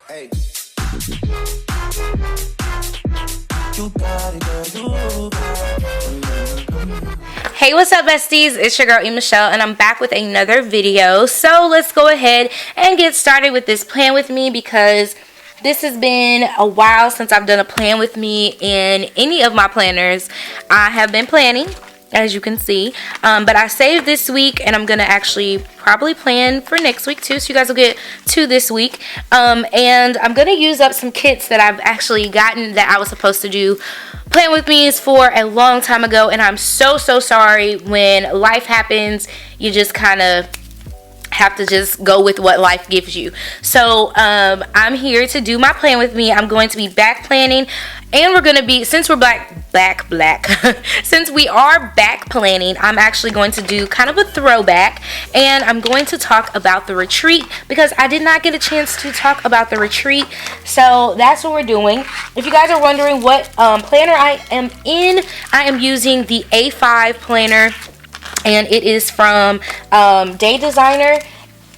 Hey. You got it, girl, you got it. Hey, what's up, besties? It's your girl, Elaine Michelle, and I'm back with another video. So let's go ahead and get started with this plan with me, because this has been a while since I've done a plan with me in any of my planners. I have been planning, as you can see, but I saved this week, and I'm gonna actually probably plan for next week too, so you guys will get two this week. And I'm gonna use up some kits that I've actually gotten that I was supposed to do plan with me for a long time ago, and I'm so sorry. When life happens, you just kind of have to just go with what life gives you. So I'm here to do my plan with me. I'm going to be back planning, and we're gonna be, since we're back since we are back planning, I'm actually going to do kind of a throwback, and I'm going to talk about the retreat, because I did not get a chance to talk about the retreat. So that's what we're doing. If you guys are wondering what planner I am in, I am using the A5 planner, and it is from Day Designer.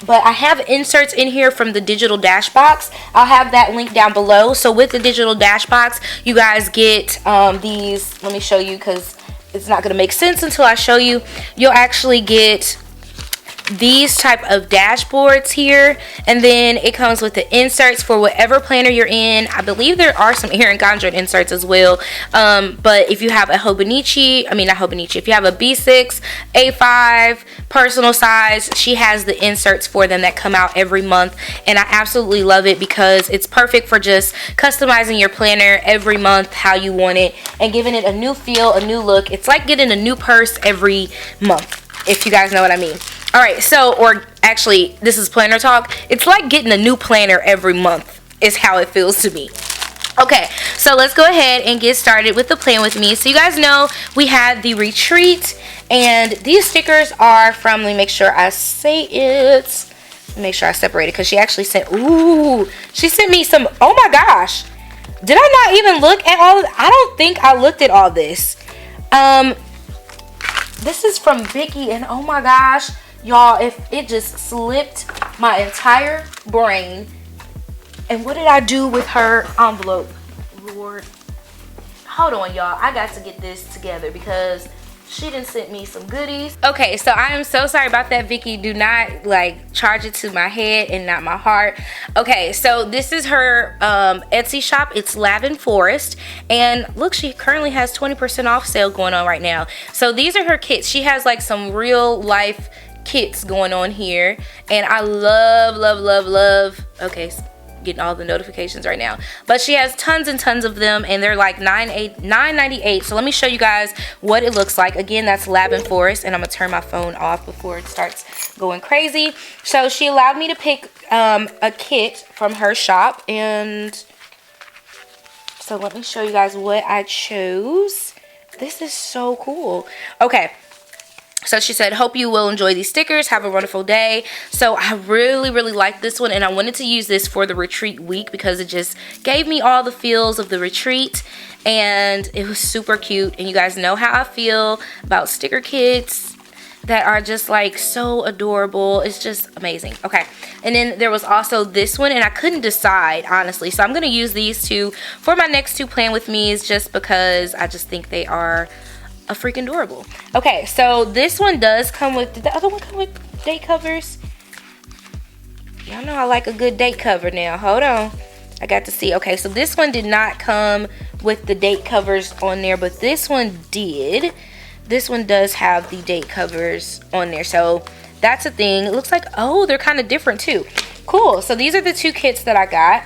But I have inserts in here from the digital dash box. I'll have that link down below. So with the digital dash box, you guys get these. Let me show you, because it's not going to make sense until I show you. You'll actually get these type of dashboards here, and then it comes with the inserts for whatever planner you're in. I believe there are some Erin Condren inserts as well, but if you have a Hobonichi, if you have a B6, A5 personal size, she has the inserts for them that come out every month, and I absolutely love it, because it's perfect for just customizing your planner every month how you want it and giving it a new feel, a new look. It's like getting a new purse every month, if you guys know what I mean. Alright, so, or actually, this is planner talk. It's like getting a new planner every month is how it feels to me. Okay, so let's go ahead and get started with the plan with me. So you guys know we had the retreat, and these stickers are from, let me make sure I say it. Make sure I separate it, because she actually sent, she sent me some, oh my gosh. Did I not even look at all of, I don't think I looked at all this. This is from Vicky, and oh my gosh. Y'all, if it just slipped my entire brain. And what did I do with her envelope? Lord. Hold on, y'all. I got to get this together, because she done sent me some goodies. Okay, so I am so sorry about that, Vicky. Do not, charge it to my head and not my heart. Okay, so this is her Etsy shop. It's LavenForest. And look, she currently has 20% off sale going on right now. So these are her kits. She has, some real life kits going on here, and I love. Okay, getting all the notifications right now, but she has tons and tons of them, and they're like $9.98. So let me show you guys what it looks like. Again, that's LavenForest, and I'm gonna turn my phone off before it starts going crazy. So she allowed me to pick a kit from her shop, and so let me show you guys what I chose. This is so cool. Okay, so she said, hope you will enjoy these stickers. Have a wonderful day. So I really like this one, and I wanted to use this for the retreat week, because it just gave me all the feels of the retreat, and it was super cute. And you guys know how I feel about sticker kits that are just so adorable. It's just amazing. Okay, and then there was also this one, and I couldn't decide, honestly. So I'm going to use these two for my next two plan with me's, just because I just think they are a freaking adorable. Okay, so this one does come with, did the other one come with date covers? Y'all know I like a good date cover now. Hold on. I got to see. Okay, so this one did not come with the date covers on there, but this one did. This one does have the date covers on there, so that's a thing. It looks like, oh, they're kind of different too. Cool. So these are the two kits that I got.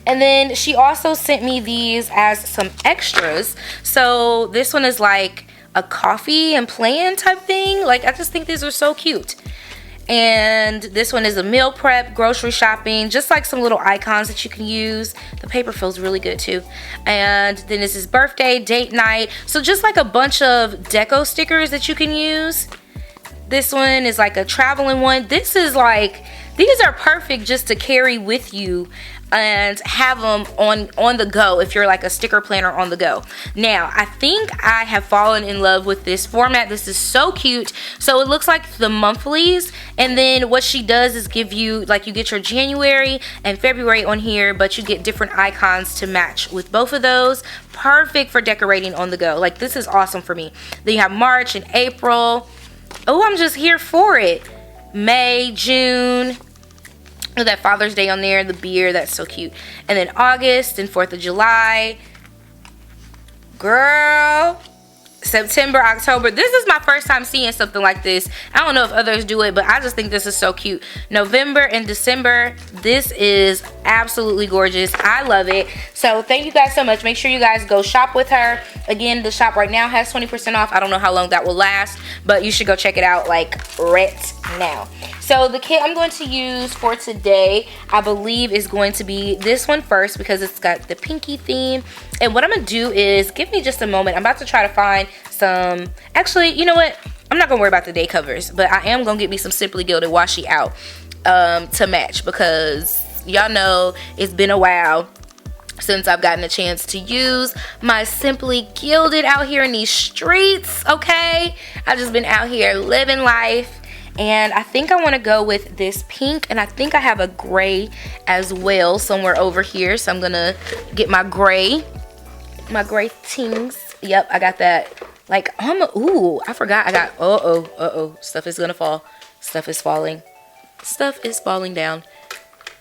And then she also sent me these as some extras. So this one is like a coffee and plan type thing. I just think these are so cute. And this one is a meal prep, grocery shopping, just like some little icons that you can use. The paper feels really good too. And then this is birthday, date night. So just like a bunch of deco stickers that you can use. This one is like a traveling one. These these are perfect just to carry with you and have them on the go if you're like a sticker planner on the go. Now, I think I have fallen in love with this format. This is so cute. So it looks like the monthlies, and then what she does is give you, like, you get your January and February on here, but you get different icons to match with both of those. Perfect for decorating on the go. Like, this is awesome for me. Then you have March and April. Oh, I'm just here for it. May, June. Oh, that Father's Day on there, the beer, that's so cute. And then August and 4th of July. Girl. September, October. This is my first time seeing something like this. I don't know if others do it, but I just think this is so cute. November and December. This is absolutely gorgeous. I love it. So thank you guys so much. Make sure you guys go shop with her. Again, the shop right now has 20% off. I don't know how long that will last, but you should go check it out like right now. So the kit I'm going to use for today, I believe, is going to be this one first because it's got the pinky theme. And what I'm going to do is, give me just a moment. I'm about to try to find some, actually, you know what? I'm not going to worry about the day covers, but I am going to get me some Simply Gilded Washi Out to match, because y'all know it's been a while since I've gotten a chance to use my Simply Gilded out here in these streets, okay? I've just been out here living life. And I think I want to go with this pink, and I think I have a gray as well somewhere over here. So I'm going to get my gray tings. Yep, I got that. Like, ooh, I forgot I got, uh-oh, stuff is going to fall. Stuff is falling. Stuff is falling down.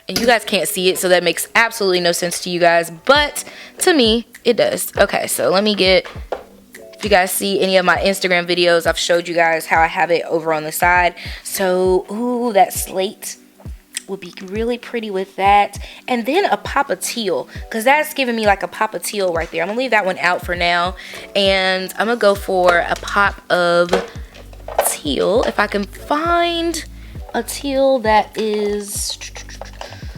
And you guys can't see it, so that makes absolutely no sense to you guys. But to me, it does. Okay, so let me get... If you guys see any of my Instagram videos, I've showed you guys how I have it over on the side. So, ooh, that slate would be really pretty with that. And then a pop of teal, because that's giving me like a pop of teal right there. I'm going to leave that one out for now. And I'm going to go for a pop of teal. If I can find a teal that is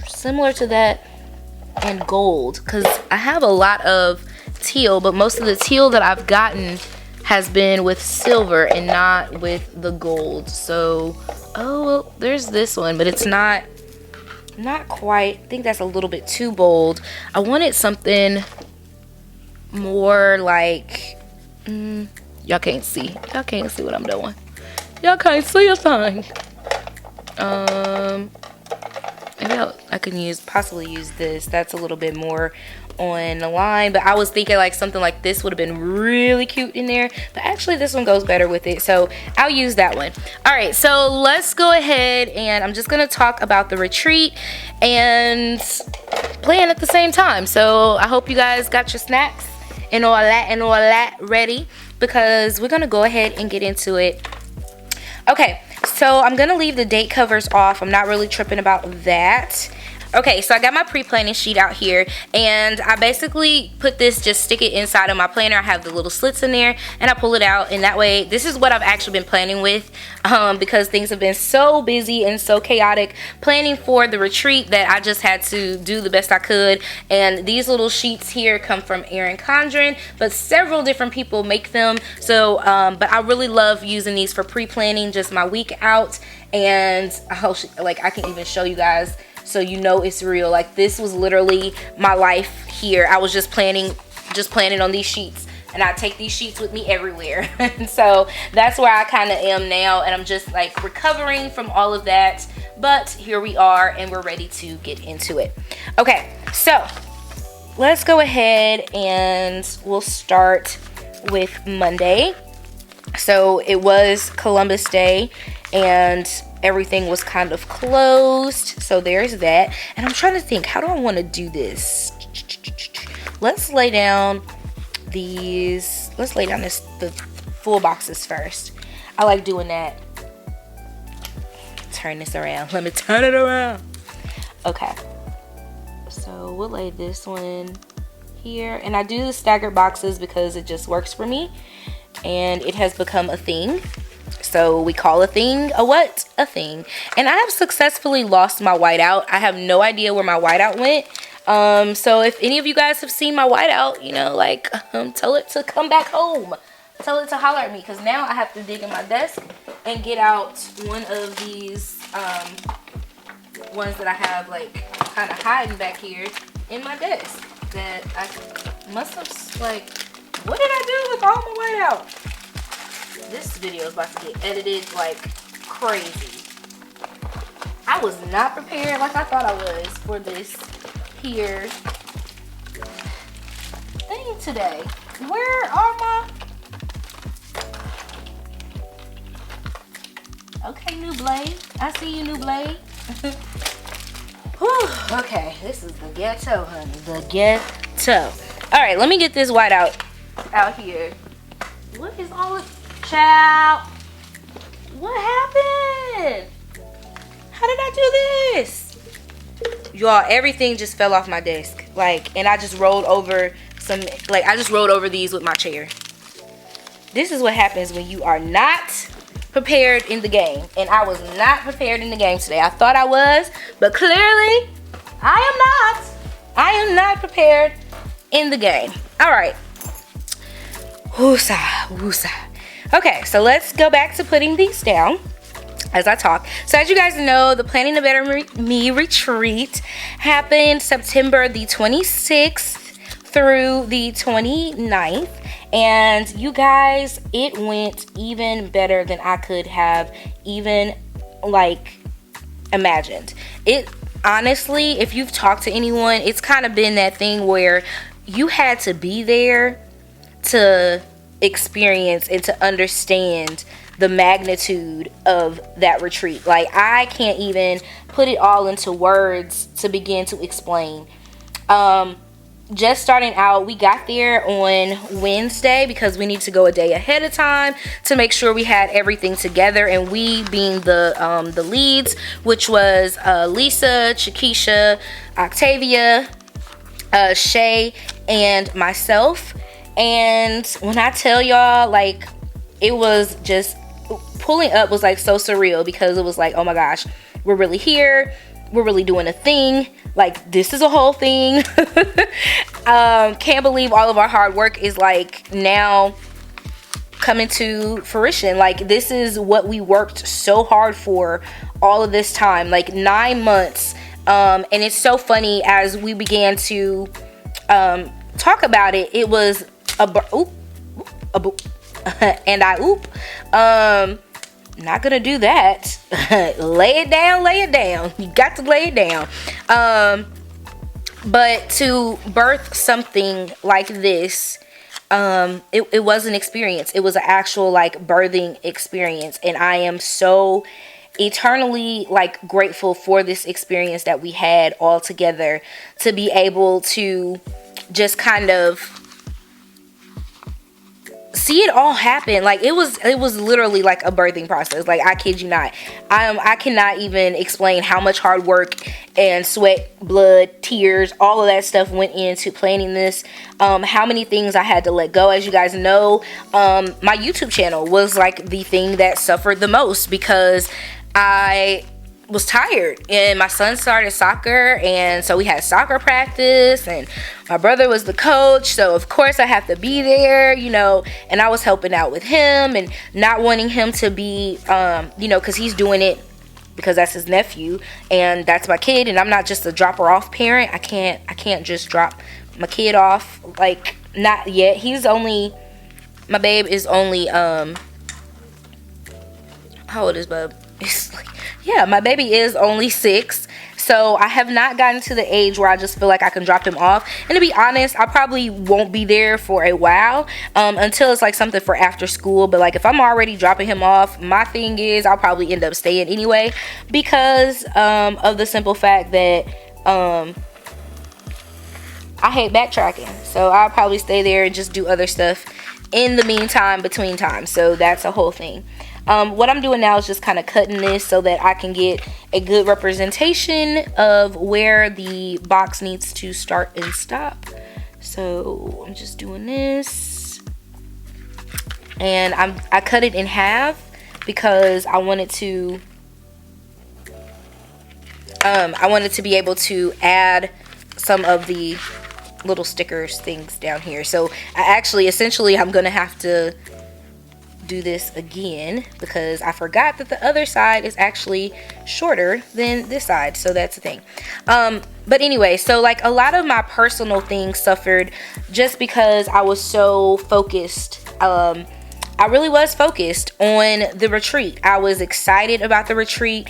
similar to that and gold, because I have a lot of teal, but most of the teal that I've gotten has been with silver and not with the gold. So, oh, well, there's this one, but it's not quite. I think that's a little bit too bold. I wanted something more like, y'all can't see what I'm doing. Y'all can't see a thing. Maybe I can possibly use this. That's a little bit more on the line, but I was thinking like something like this would have been really cute in there, but actually this one goes better with it, so I'll use that one. All right, so let's go ahead, and I'm just gonna talk about the retreat and plan at the same time. So I hope you guys got your snacks and all that ready, because we're gonna go ahead and get into it. Okay, so I'm gonna leave the date covers off. I'm not really tripping about that. Okay, so I got my pre-planning sheet out here, and I basically put this, just stick it inside of my planner. I have the little slits in there, and I pull it out, and that way, this is what I've actually been planning with, because things have been so busy and so chaotic planning for the retreat that I just had to do the best I could. And these little sheets here come from Erin Condren, but several different people make them. So, but I really love using these for pre-planning, just my week out, and I can even show you guys, so you know it's real. Like, this was literally my life here. I was just planning on these sheets, and I take these sheets with me everywhere. And so that's where I kind of am now, and I'm just like recovering from all of that, but here we are, and we're ready to get into it. Okay, so let's go ahead and we'll start with Monday. So it was Columbus Day, and everything was kind of closed, so there's that. And I'm trying to think, how do I want to do this? Let's lay down the full boxes first. I like doing that. Turn this around. Let me turn it around. Okay, so we'll lay this one here, and I do the staggered boxes because it just works for me, and it has become a thing. So we call a thing a what? A thing. And I have successfully lost my whiteout. I have no idea where my whiteout went. So if any of you guys have seen my whiteout, you know, like, tell it to come back home. Tell it to holler at me, because now I have to dig in my desk and get out one of these ones that I have like kind of hiding back here in my desk that I must have, like, what did I do with all my whiteout? This video is about to get edited like crazy. I was not prepared like I thought I was for this here thing today. Where are my... Okay, new blade. I see you, new blade. Whew, okay, this is the ghetto, honey. The ghetto. Alright, let me get this white out here. What is all this? Child. What happened? How did I do this? Y'all, everything just fell off my desk. Like, and I just rolled over some, like, I just rolled over these with my chair. This is what happens when you are not prepared in the game. And I was not prepared in the game today. I thought I was, but clearly I am not. I am not prepared in the game. All right. Woosa, woosa. Okay, so let's go back to putting these down as I talk. So as you guys know, the Planning to Better Me retreat happened September the 26th through the 29th. And you guys, it went even better than I could have even like imagined. It honestly, if you've talked to anyone, it's kind of been that thing where you had to be there to experience and to understand the magnitude of that retreat. Like, I can't even put it all into words to begin to explain. Just starting out, we got there on Wednesday because we need to go a day ahead of time to make sure we had everything together, and we being the leads, which was Lisa, Chiquisha, Octavia, Shay, and myself. And when I tell y'all, like, it was just pulling up was like so surreal, because it was like, oh my gosh, we're really here, we're really doing a thing. Like, this is a whole thing. Can't believe all of our hard work is like now coming to fruition. Like, this is what we worked so hard for all of this time, like 9 months. And it's so funny, as we began to talk about it, it was and I not gonna do that. Lay it down. You got to lay it down. But to birth something like this, it was an experience. It was an actual like birthing experience, and I am so eternally like grateful for this experience that we had all together, to be able to just kind of see it all happen. Like, it was literally like a birthing process. Like, I kid you not. I cannot even explain how much hard work and sweat, blood, tears, all of that stuff went into planning this. How many things I had to let go. As you guys know, my YouTube channel was like the thing that suffered the most, because I was tired, and my son started soccer, and so we had soccer practice, and my brother was the coach, so of course I have to be there, you know, and I was helping out with him and not wanting him to be you know, because he's doing it because that's his nephew and that's my kid, and I'm not just a drop her off parent. I can't just drop my kid off, like, not yet. My babe is only how old is bub? It's like, yeah, my baby is only 6, so I have not gotten to the age where I just feel like I can drop him off. And to be honest, I probably won't be there for a while, until it's like something for after school. But like, if I'm already dropping him off, my thing is I'll probably end up staying anyway, because of the simple fact that I hate backtracking. So I'll probably stay there and just do other stuff in the meantime, between times. So that's a whole thing. What I'm doing now is just kind of cutting this so that I can get a good representation of where the box needs to start and stop. So I'm just doing this, and I cut it in half because I wanted to be able to add some of the little stickers things down here. So essentially I'm gonna have to do this again because I forgot that the other side is actually shorter than this side. So that's the thing. But anyway, so like a lot of my personal things suffered just because I was so focused. I really was focused on the retreat. I was excited about the retreat.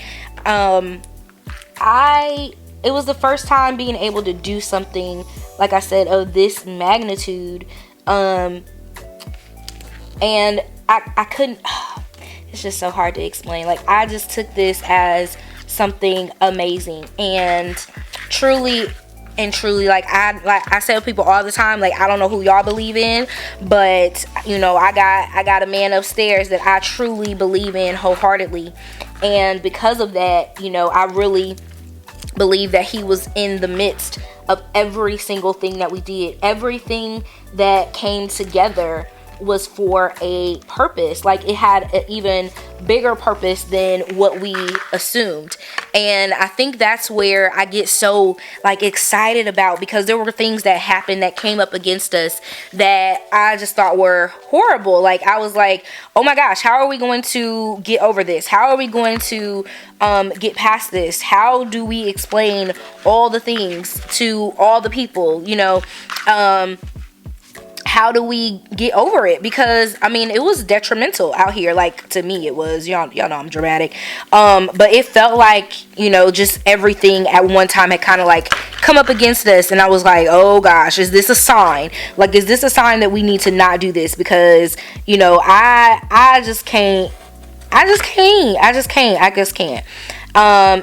It was the first time being able to do something, like I said, of this magnitude. And I couldn't, it's just so hard to explain. Like, I just took this as something amazing, and truly, like I tell people all the time, like, I don't know who y'all believe in, but you know, I got a man upstairs that I truly believe in wholeheartedly. And because of that, you know, I really believe that he was in the midst of every single thing that we did. Everything that came together was for a purpose. Like, it had an even bigger purpose than what we assumed. And I think that's where I get so like excited about, because there were things that happened that came up against us that I just thought were horrible. Like, I was like, oh my gosh, how are we going to get over this? How are we going to get past this? How do we explain all the things to all the people, you know? How do we get over it? Because I mean, it was detrimental out here. Like, to me it was, y'all know I'm dramatic, but it felt like, you know, just everything at one time had kind of like come up against us, and I was like, oh gosh, is this a sign? Like, is this a sign that we need to not do this? Because, you know, I just can't.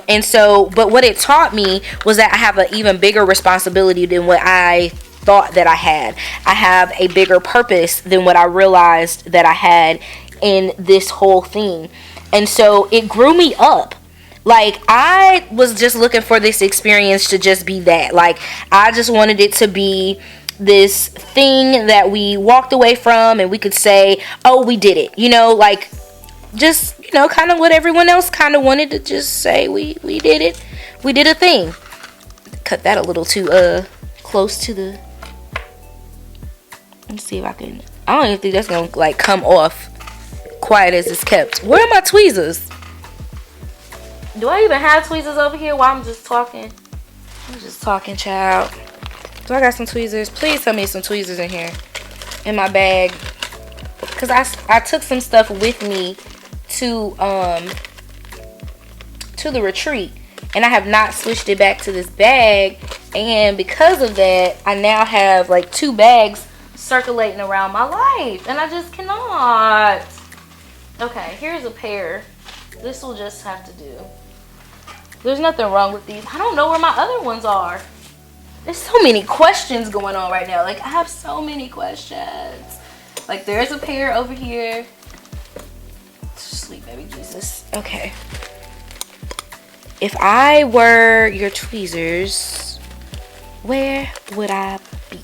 And so, but what it taught me was that I have an even bigger responsibility than what I thought that I had. I have a bigger purpose than what I realized that I had in this whole thing. And so it grew me up. Like, I was just looking for this experience to just be that. Like, I just wanted it to be this thing that we walked away from and we could say, oh, we did it. You know, like, just, you know, kind of what everyone else kind of wanted to just say, we did it. We did a thing. Cut that a little too close to the... Let's see if I can... I don't even think that's gonna like come off quiet as it's kept. Where are my tweezers? Do I even have tweezers over here while I'm just talking? I'm just talking, child. Do I got some tweezers? Please tell me some tweezers in here. In my bag. Because I took some stuff with me to the retreat. And I have not switched it back to this bag. And because of that, I now have like 2 bags circulating around my life, and I just cannot. Okay, here's a pair. This will just have to do. There's nothing wrong with these. I don't know where my other ones are. There's so many questions going on right now. Like, I have so many questions. Like, there's a pair over here. Sweet baby Jesus. Okay. If I were your tweezers, where would I be?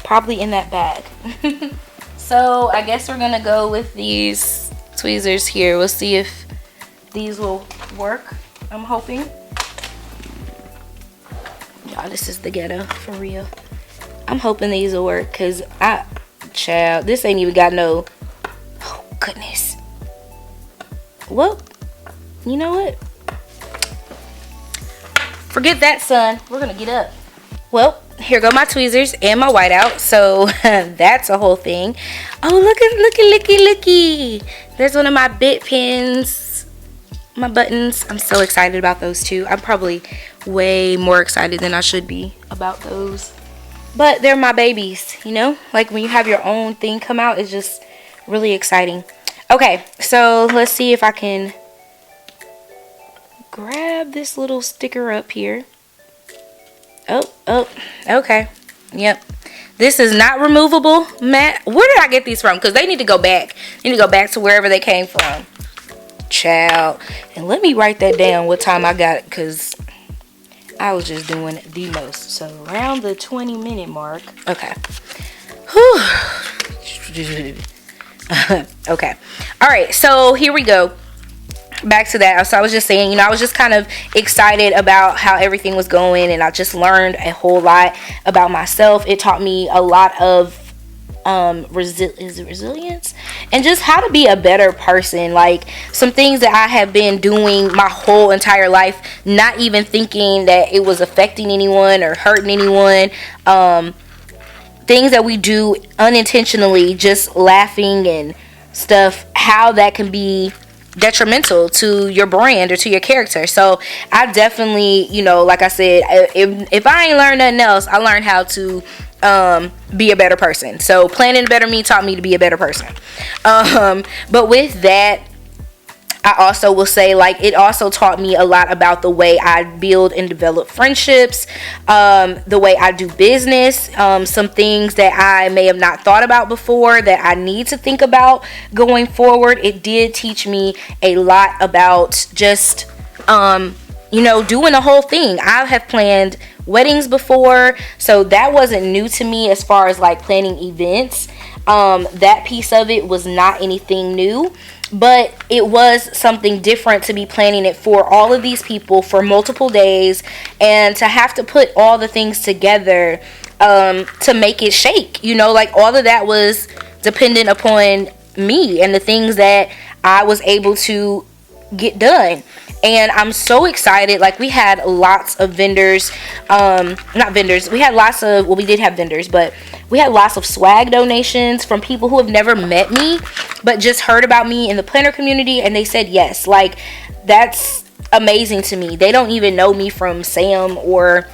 Probably in that bag. So I guess we're gonna go with these tweezers here. We'll see if these will work. I'm hoping. Y'all, this is the ghetto for real. I'm hoping these will work, because child, this ain't even got no... Oh goodness. Well, you know what? Forget that, son. We're gonna get up. Well, here go my tweezers and my whiteout. So that's a whole thing. Oh, looky. There's one of my bit pins, my buttons. I'm so excited about those too. I'm probably way more excited than I should be about those. But they're my babies, you know? Like, when you have your own thing come out, it's just really exciting. Okay, so let's see if I can grab this little sticker up here. Oh, okay. Yep. This is not removable, Matt. Where did I get these from? Because they need to go back. They need to go back to wherever they came from. Child. And let me write that down what time I got it, because I was just doing the most. So around the 20-minute mark. Okay. Whew. Okay. All right. So here we go. Back to that. So I was just saying, you know, I was just kind of excited about how everything was going, and I just learned a whole lot about myself. It taught me a lot of resilience, and just how to be a better person. Like some things that I have been doing my whole entire life, not even thinking that it was affecting anyone or hurting anyone. Things that we do unintentionally, just laughing and stuff, how that can be detrimental to your brand or to your character. So I definitely, you know, like I said, if I ain't learned nothing else, I learned how to be a better person. So planning a better me taught me to be a better person. But with that, I also will say, like, it also taught me a lot about the way I build and develop friendships, the way I do business, some things that I may have not thought about before that I need to think about going forward. It did teach me a lot about just, you know, doing the whole thing. I have planned weddings before, so that wasn't new to me as far as like planning events. That piece of it was not anything new, but it was something different to be planning it for all of these people for multiple days, and to have to put all the things together to make it shake. You know, like all of that was dependent upon me and the things that I was able to get done. And I'm so excited. Like, we had lots of vendors, not vendors, we had lots of, well, we did have vendors, but we had lots of swag donations from people who have never met me, but just heard about me in the planner community, and they said yes. Like, that's amazing to me. They don't even know me from Sam or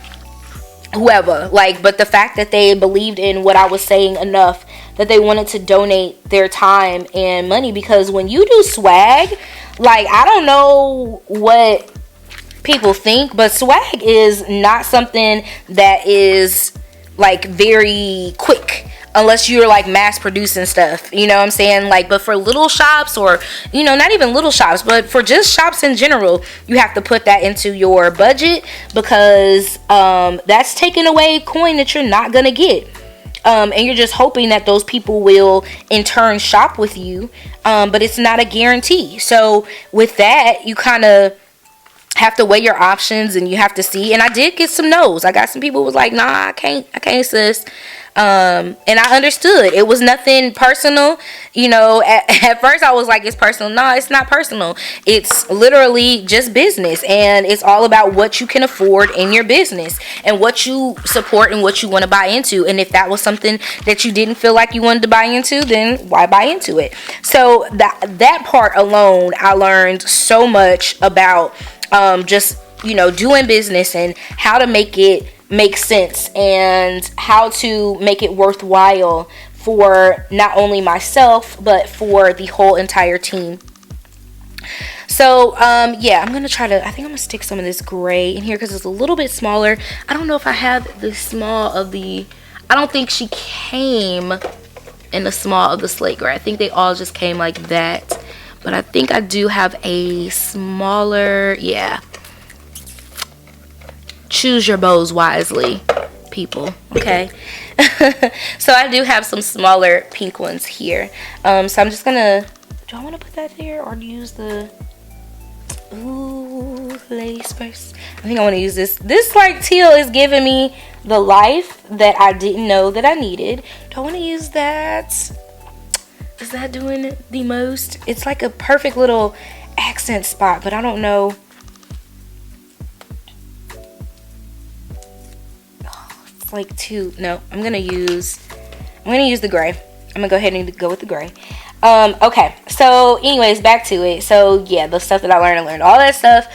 whoever, like, but the fact that they believed in what I was saying enough that they wanted to donate their time and money. Because when you do swag, like, I don't know what people think, but swag is not something that is like very quick unless you're like mass producing stuff, you know what I'm saying? Like, but for little shops, or, you know, not even little shops, but for just shops in general, you have to put that into your budget, because that's taking away coin that you're not gonna get. And you're just hoping that those people will in turn shop with you, but it's not a guarantee. So with that, you kind of have to weigh your options, and you have to see. And I did get some no's. I got some people who was like, nah, I can't, sis. And I understood. It was nothing personal. You know, at first I was like, it's personal. No, it's not personal. It's literally just business, and it's all about what you can afford in your business and what you support and what you want to buy into. And if that was something that you didn't feel like you wanted to buy into, then why buy into it? So that part alone, I learned so much about just, you know, doing business and how to make it make sense and how to make it worthwhile for not only myself but for the whole entire team. So yeah, I'm gonna try to, I think I'm gonna stick some of this gray in here because it's a little bit smaller. I don't know if I have the small of the, I don't think she came in the small of the slate gray. I think they all just came like that, but I think I do have a smaller, yeah. Choose your bows wisely, people, okay? So I do have some smaller pink ones here. So I'm just gonna, do I want to put that there or use the, ooh, ladies first? I think I want to use this. This like teal is giving me the life that I didn't know that I needed. Do I want to use that? Is that doing it the most? It's like a perfect little accent spot, but I don't know. Like two, no, I'm gonna use the gray. I'm gonna go ahead and go with the gray. Okay, so anyways, back to it. So yeah, the stuff that I learned all that stuff,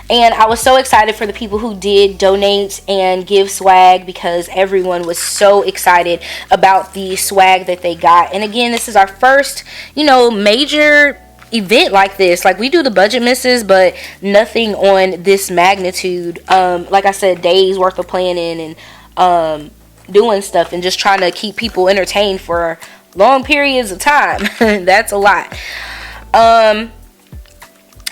and I was so excited for the people who did donate and give swag, because everyone was so excited about the swag that they got. And again, this is our first, you know, major event like this. Like, we do the budget misses, but nothing on this magnitude. Like I said, days worth of planning and doing stuff and just trying to keep people entertained for long periods of time. That's a lot.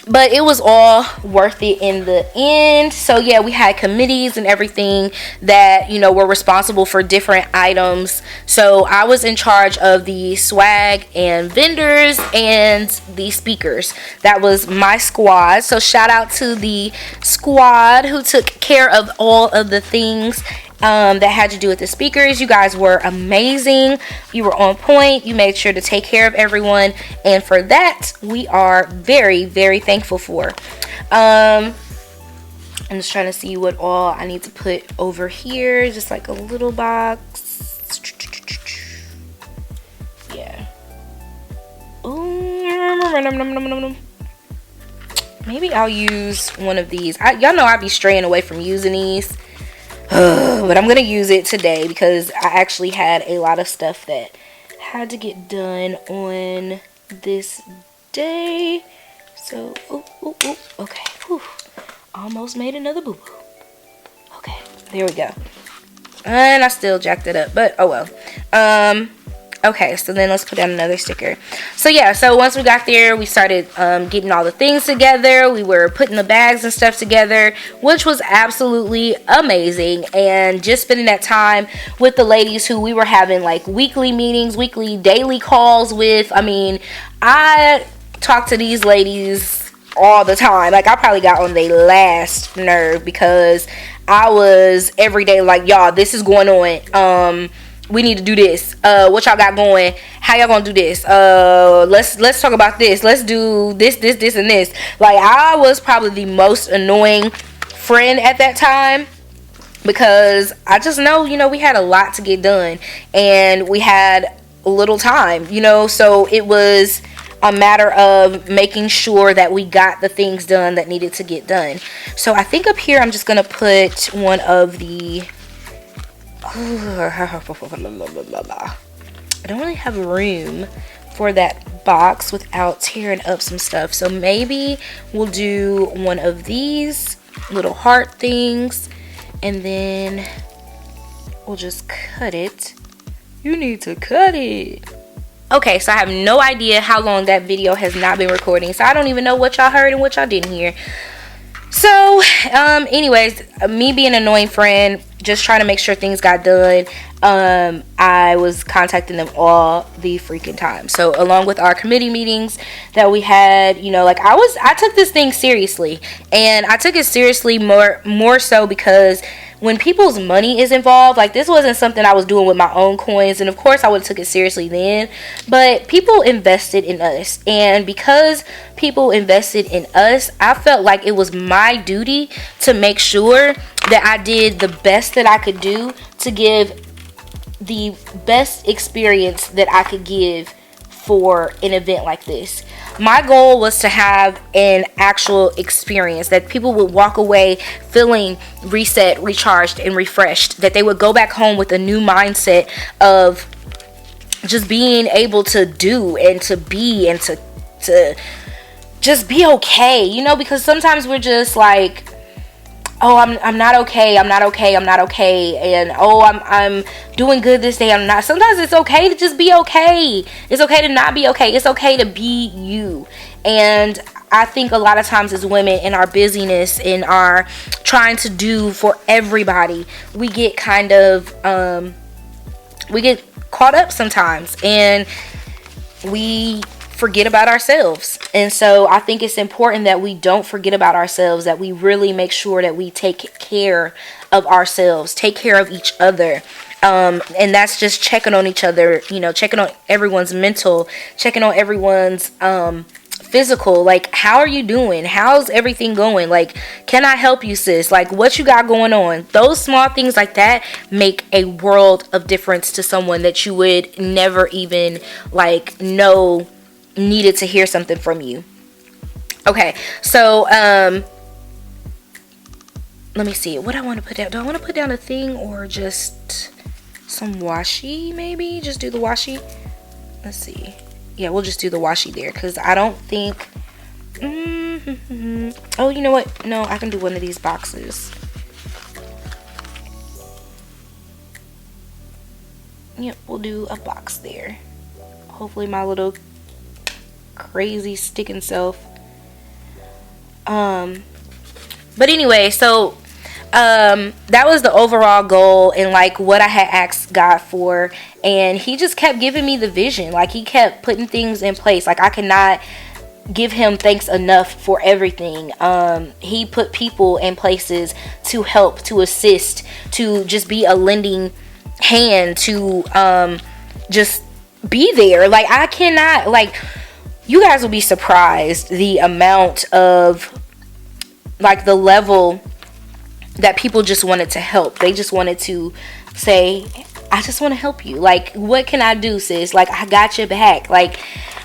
But it was all worth it in the end. So yeah, we had committees and everything that, you know, were responsible for different items. So I was in charge of the swag and vendors and the speakers. That was my squad. So shout out to the squad who took care of all of the things. that had to do with the speakers. You guys were amazing. You were on point. You made sure to take care of everyone, and for that we are very, very thankful for. I'm just trying to see what all I need to put over here. Just like a little box. Yeah. Ooh. Maybe I'll use one of these. Y'all know I be straying away from using these. But I'm going to use it today because I actually had a lot of stuff that had to get done on this day. So, okay. Whew. Almost made another boo-boo. Okay, there we go. And I still jacked it up, but oh well. Okay, so then let's put down another sticker. So yeah, so once we got there, we started getting all the things together. We were putting the bags and stuff together, which was absolutely amazing. And just spending that time with the ladies who we were having like weekly meetings, daily calls with. I mean, I talk to these ladies all the time. Like, I probably got on their last nerve because I was every day like, y'all, this is going on. We need to do this. What y'all got going? How y'all gonna do this? Let's talk about this. Let's do this, and this. Like, I was probably the most annoying friend at that time because I just know, we had a lot to get done and we had little time, so it was a matter of making sure that we got the things done that needed to get done. So I think up here I'm just gonna put one of the I don't really have room for that box without tearing up some stuff. So maybe we'll do one of these little heart things and then we'll just cut it. You need to cut it. Okay, so I have no idea how long that video has not been recording. So I don't even know what y'all heard and what y'all didn't hear. So, anyways, me being an annoying friend, just trying to make sure things got done, I was contacting them all the freaking time. So, along with our committee meetings that we had, I took this thing seriously, and I took it seriously more so because when people's money is involved, like, this wasn't something I was doing with my own coins, and of course I would have took it seriously then, but people invested in us, and because people invested in us, I felt like it was my duty to make sure that I did the best that I could do to give the best experience that I could give for an event like this. My goal was to have an actual experience that people would walk away feeling reset, recharged, and refreshed, that they would go back home with a new mindset of just being able to do and to be and to just be okay, because sometimes we're just like, oh, I'm not okay, and oh, I'm doing good this day, I'm not. Sometimes it's okay to just be okay. It's okay to not be okay. It's okay to be you. And I think a lot of times as women, in our busyness, in our trying to do for everybody, we get kind of we get caught up sometimes, and we forget about ourselves. And so I think it's important that we don't forget about ourselves, that we really make sure that we take care of ourselves, take care of each other. And that's just checking on each other, checking on everyone's mental, checking on everyone's physical. Like, how are you doing? How's everything going? Like, can I help you, sis? Like, what you got going on? Those small things like that make a world of difference to someone that you would never even know needed to hear something from you. Okay, so let me see what I want to put down. Do I want to put down a thing or just some washi? Maybe just do the washi. Let's see. Yeah, we'll just do the washi there because I don't think oh, you know what, no, I can do one of these boxes. Yep, we'll do a box there. Hopefully my little crazy sticking self. But anyway, so that was the overall goal and what I had asked God for, and he just kept giving me the vision. He kept putting things in place. I cannot give him thanks enough for everything. He put people in places to help, to assist, to just be a lending hand, to just be there. Like, I cannot, like, you guys will be surprised the amount of, like, the level that people just wanted to help. They just wanted to say, I just want to help you. Like, what can I do, sis? Like, I got your back. Like,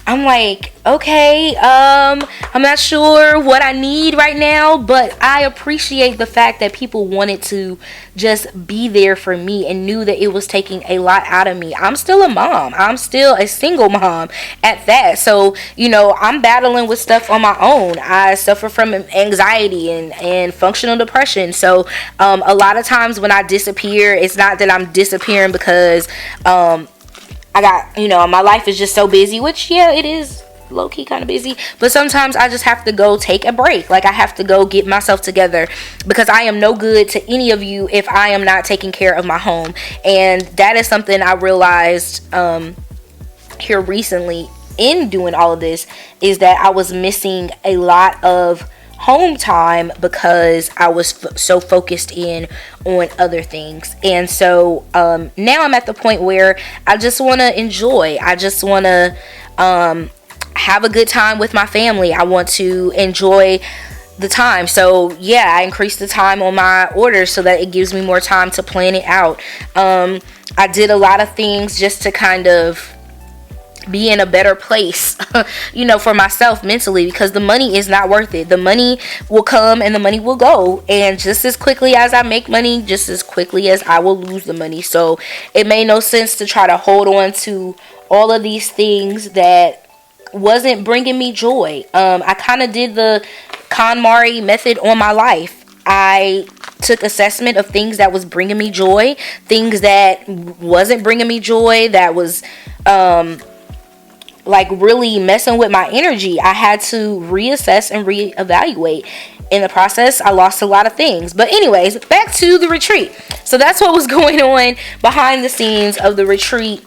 I'm like, okay, I'm not sure what I need right now, but I appreciate the fact that people wanted to just be there for me and knew that it was taking a lot out of me. I'm still a mom. I'm still a single mom at that. So, you know, I'm battling with stuff on my own. I suffer from anxiety and functional depression. So, a lot of times when I disappear, it's not that I'm disappearing because, I got, you know, my life is just so busy, which, yeah, it is low-key kind of busy, but sometimes I just have to go take a break. Like, I have to go get myself together, because I am no good to any of you if I am not taking care of my home. And that is something I realized here recently in doing all of this, is that I was missing a lot of home time because I was so focused in on other things. And so now I'm at the point where I just want to enjoy. I just want to have a good time with my family. I want to enjoy the time. So yeah, I increased the time on my orders so that it gives me more time to plan it out. I did a lot of things just to kind of be in a better place, you know, for myself mentally, because the money is not worth it. The money will come and the money will go, and just as quickly as I make money, just as quickly as I will lose the money. So it made no sense to try to hold on to all of these things that wasn't bringing me joy. I kind of did the KonMari method on my life. I took assessment of things that was bringing me joy, things that wasn't bringing me joy, that was like really messing with my energy. I had to reassess and reevaluate. In the process, I lost a lot of things. But anyways, back to the retreat. So that's what was going on behind the scenes of the retreat.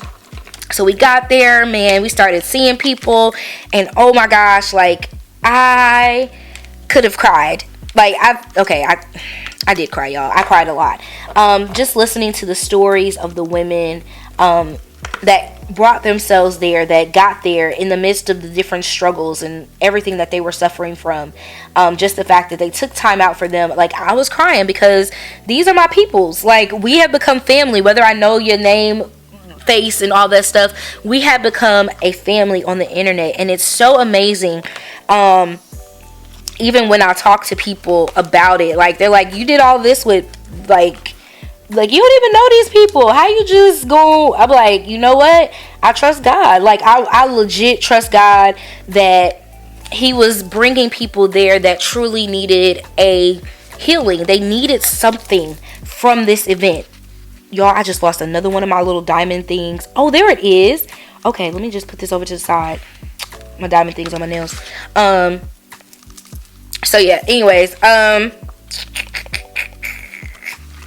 So we got there, man, we started seeing people, and oh my gosh, like, I could have cried. Like, I did cry, y'all. I cried a lot. Just listening to the stories of the women that brought themselves there, that got there in the midst of the different struggles and everything that they were suffering from. Just the fact that they took time out for them. Like, I was crying because these are my peoples. Like, we have become family. Whether I know your name, face, and all that stuff, we have become a family on the internet. And it's so amazing. Even when I talk to people about it, like, they're like, you did all this with, like you don't even know these people. How you just go? I'm like, you know what? I trust God. Like, I legit trust God that he was bringing people there that truly needed a healing. They needed something from this event. Y'all, I just lost another one of my little diamond things. Oh, there it is. Okay, let me just put this over to the side. My diamond things on my nails. So yeah, anyways, let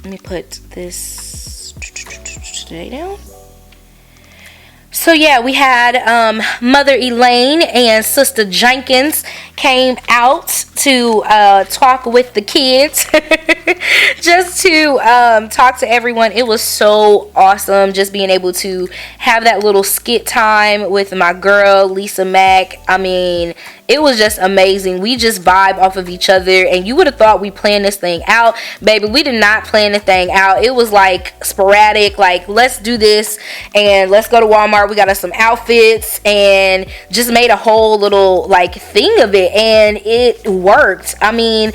me put this today down. So yeah, we had Mother Elaine and Sister Jenkins came out to talk with the kids. Just to talk to everyone. It was so awesome just being able to have that little skit time with my girl Lisa Mack. I mean, it was just amazing. We just vibe off of each other, and you would have thought we planned this thing out. Baby, we did not plan the thing out. It was like sporadic, like, let's do this and let's go to Walmart. We got us some outfits and just made a whole little like thing of it, and it worked. I mean,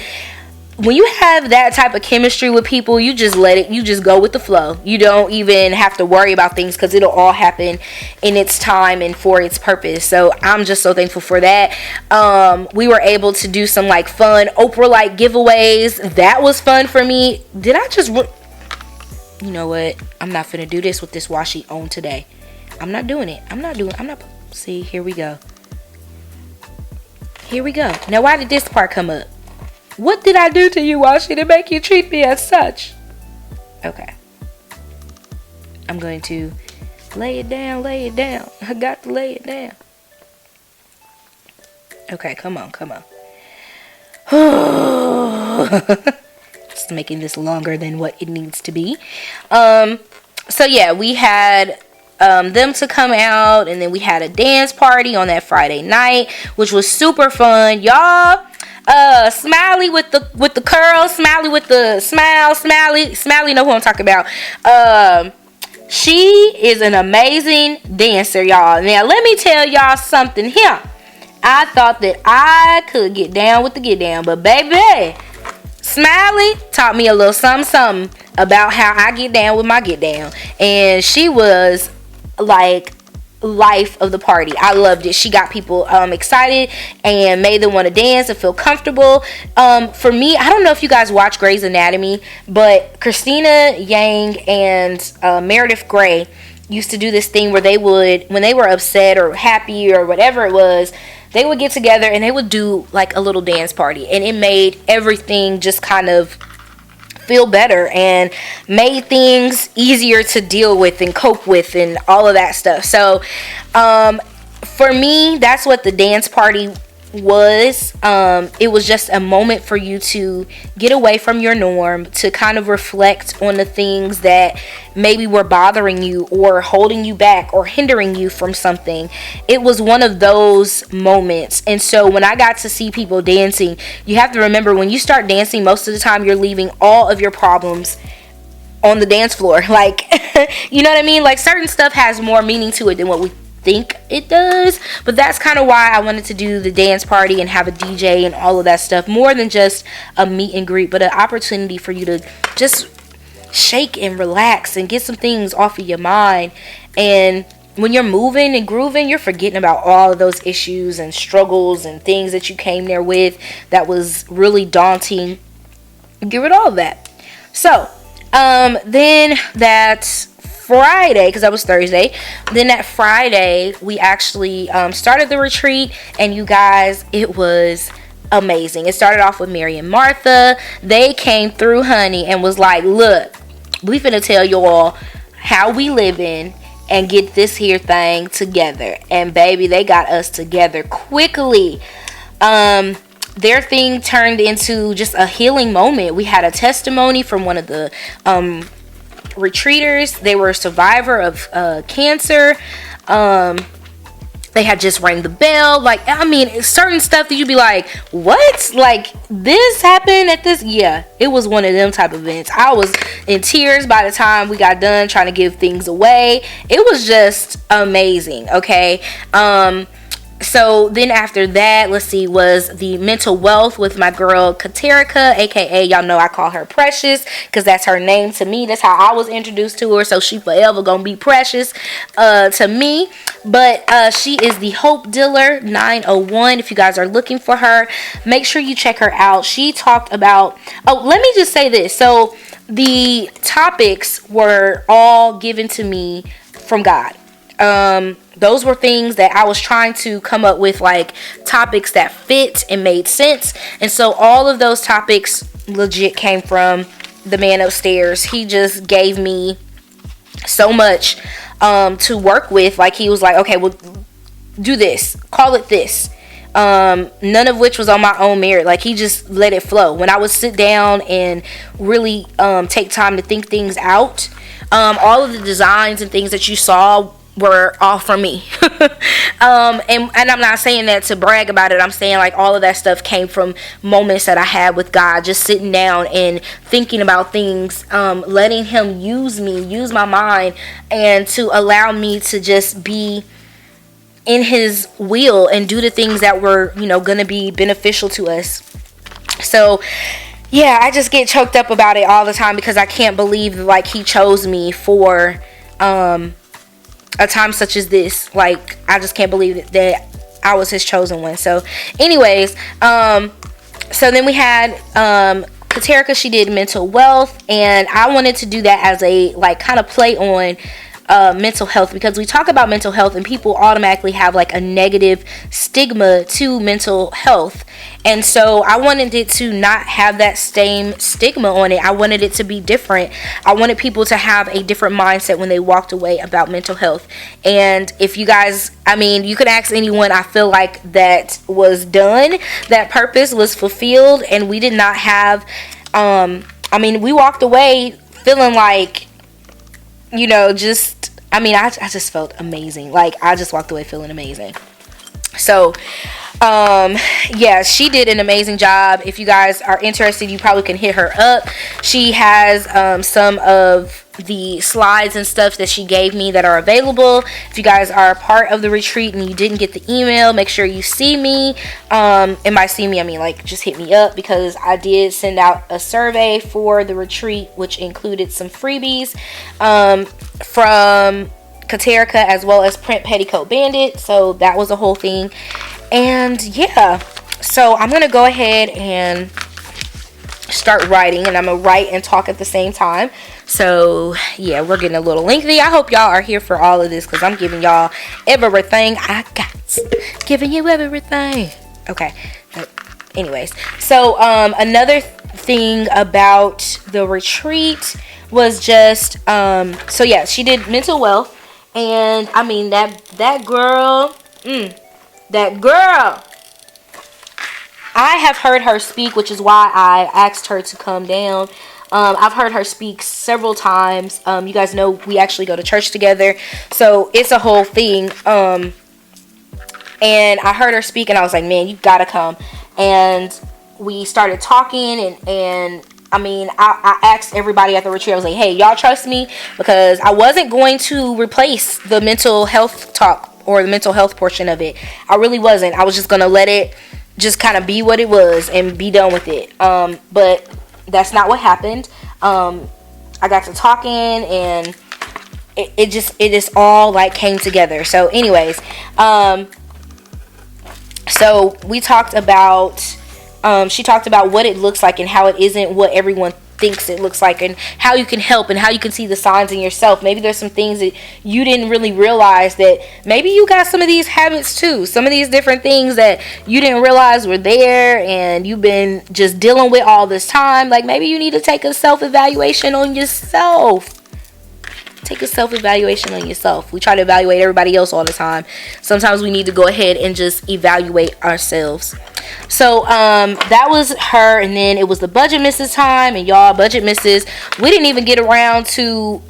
when you have that type of chemistry with people, you just you just go with the flow. You don't even have to worry about things because it'll all happen in its time and for its purpose. So I'm just so thankful for that. We were able to do some like fun Oprah-like giveaways. That was fun for me. Did I just... You know what? I'm not finna do this with this washi on today. I'm not doing it. See, here we go. Here we go. Now, why did this part come up? What did I do to you, Washi, to make you treat me as such? Okay. I'm going to lay it down. I got to lay it down. Okay, come on. It's making this longer than what it needs to be. So yeah, we had them to come out, and then we had a dance party on that Friday night, which was super fun, y'all. Smiley with the curls, Smiley with the smile, Smiley know who I'm talking about. She is an amazing dancer, y'all. Now let me tell y'all something here. I thought that I could get down with the get down, but baby, Smiley taught me a little something about how I get down with my get down, and she was like life of the party. I loved it. She got people excited and made them want to dance and feel comfortable. For me, I don't know if you guys watch Grey's Anatomy, but Christina Yang and Meredith Grey used to do this thing where they would, when they were upset or happy or whatever it was, they would get together and they would do like a little dance party, and it made everything just kind of feel better and made things easier to deal with and cope with and all of that stuff. So for me, that's what the dance party was. It was just a moment for you to get away from your norm, to kind of reflect on the things that maybe were bothering you or holding you back or hindering you from something. It was one of those moments. And so when I got to see people dancing, you have to remember, when you start dancing, most of the time you're leaving all of your problems on the dance floor. Like, you know what I mean? Like, certain stuff has more meaning to it than what we think it does. But that's kind of why I wanted to do the dance party and have a DJ and all of that stuff, more than just a meet and greet, but an opportunity for you to just shake and relax and get some things off of your mind. And when you're moving and grooving, you're forgetting about all of those issues and struggles and things that you came there with that was really daunting. Get rid of all of that. So then that Friday, because that was Thursday, then that Friday we actually started the retreat, and you guys, it was amazing. It started off with Mary and Martha. They came through, honey, and was like, look, we finna tell y'all how we living and get this here thing together. And baby, they got us together quickly. Their thing turned into just a healing moment. We had a testimony from one of the retreaters. They were a survivor of cancer. They had just rang the bell. Like, I mean, certain stuff that you'd be like, what? Like, this happened at this? Yeah, it was one of them type of events. I was in tears by the time we got done trying to give things away. It was just amazing, okay? So then after that, let's see, was the mental wealth with my girl Katerica, aka, y'all know I call her Precious, because that's her name to me. That's how I was introduced to her, so she forever gonna be precious to me. But she is the Hope Dealer 901. If you guys are looking for her, make sure you check her out. She talked about, oh, let me just say this. So the topics were all given to me from God. Those were things that I was trying to come up with, like topics that fit and made sense. And so all of those topics legit came from the man upstairs. He just gave me so much to work with. Like, he was like, okay, well, do this, call it this. None of which was on my own merit. Like, he just let it flow. When I would sit down and really take time to think things out, all of the designs and things that you saw were all from me. And I'm not saying that to brag about it. I'm saying, like, all of that stuff came from moments that I had with God, just sitting down and thinking about things, letting him use me, use my mind, and to allow me to just be in his will and do the things that were, you know, gonna be beneficial to us. So yeah, I just get choked up about it all the time, because I can't believe, like, he chose me for a time such as this. Like, I just can't believe that I was his chosen one. So anyways, so then we had Katerica. She did mental wealth, and I wanted to do that as a, like, kind of play on mental health, because we talk about mental health and people automatically have like a negative stigma to mental health. And so I wanted it to not have that same stigma on it. I wanted it to be different. I wanted people to have a different mindset when they walked away about mental health. And if you guys, I mean, you could ask anyone, I feel like that was done. That purpose was fulfilled, and we did not have I mean, we walked away feeling like, you know, just, I mean, I just felt amazing. Like, I just walked away feeling amazing. So, yeah, she did an amazing job. If you guys are interested, you probably can hit her up. She has some of the slides and stuff that she gave me that are available. If you guys are a part of the retreat and you didn't get the email, make sure you see me. And by see me, I mean like just hit me up, because I did send out a survey for the retreat, which included some freebies from Katerica as well as Print Petticoat Bandit. So that was a whole thing. And yeah, so I'm gonna go ahead and start writing, and I'm gonna write and talk at the same time. So yeah, we're getting a little lengthy. I hope y'all are here for all of this, because I'm giving y'all everything I got. Giving you everything. Okay, anyways, so another thing about the retreat was just so yeah, she did mental wealth. And I mean, that girl, I have heard her speak, which is why I asked her to come down. I've heard her speak several times. You guys know we actually go to church together, so it's a whole thing. And I heard her speak, and I was like, man, you gotta come. And we started talking, and I mean, I asked everybody at the retreat, I was like, hey, y'all trust me? Because I wasn't going to replace the mental health talk or the mental health portion of it. I really wasn't. I was just going to let it just kind of be what it was and be done with it. But that's not what happened. I got to talking, and it just all like came together. So anyways, so we talked about, she talked about what it looks like and how it isn't what everyone thinks it looks like, and how you can help and how you can see the signs in yourself. Maybe there's some things that you didn't really realize, that maybe you got some of these habits too, some of these different things that you didn't realize were there and you've been just dealing with all this time. Like, maybe you need to take a self-evaluation on yourself. Take a self-evaluation on yourself. We try to evaluate everybody else all the time. Sometimes we need to go ahead and just evaluate ourselves. So that was her. And then it was the budget misses time. And y'all, budget misses, we didn't even get around to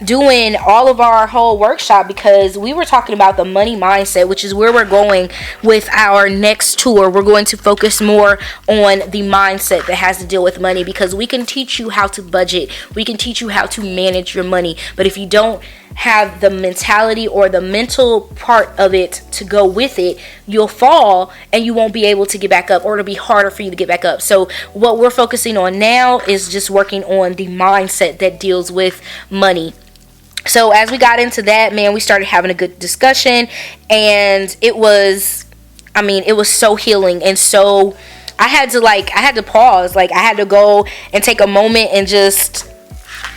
doing all of our whole workshop, because we were talking about the money mindset, which is where we're going with our next tour. We're going to focus more on the mindset that has to deal with money, because we can teach you how to budget, we can teach you how to manage your money, but if you don't have the mentality or the mental part of it to go with it, you'll fall and you won't be able to get back up, or it'll be harder for you to get back up. So what we're focusing on now is just working on the mindset that deals with money. So as we got into that, man, we started having a good discussion, and it was so healing. And so I had to pause. Like, I had to go and take a moment and just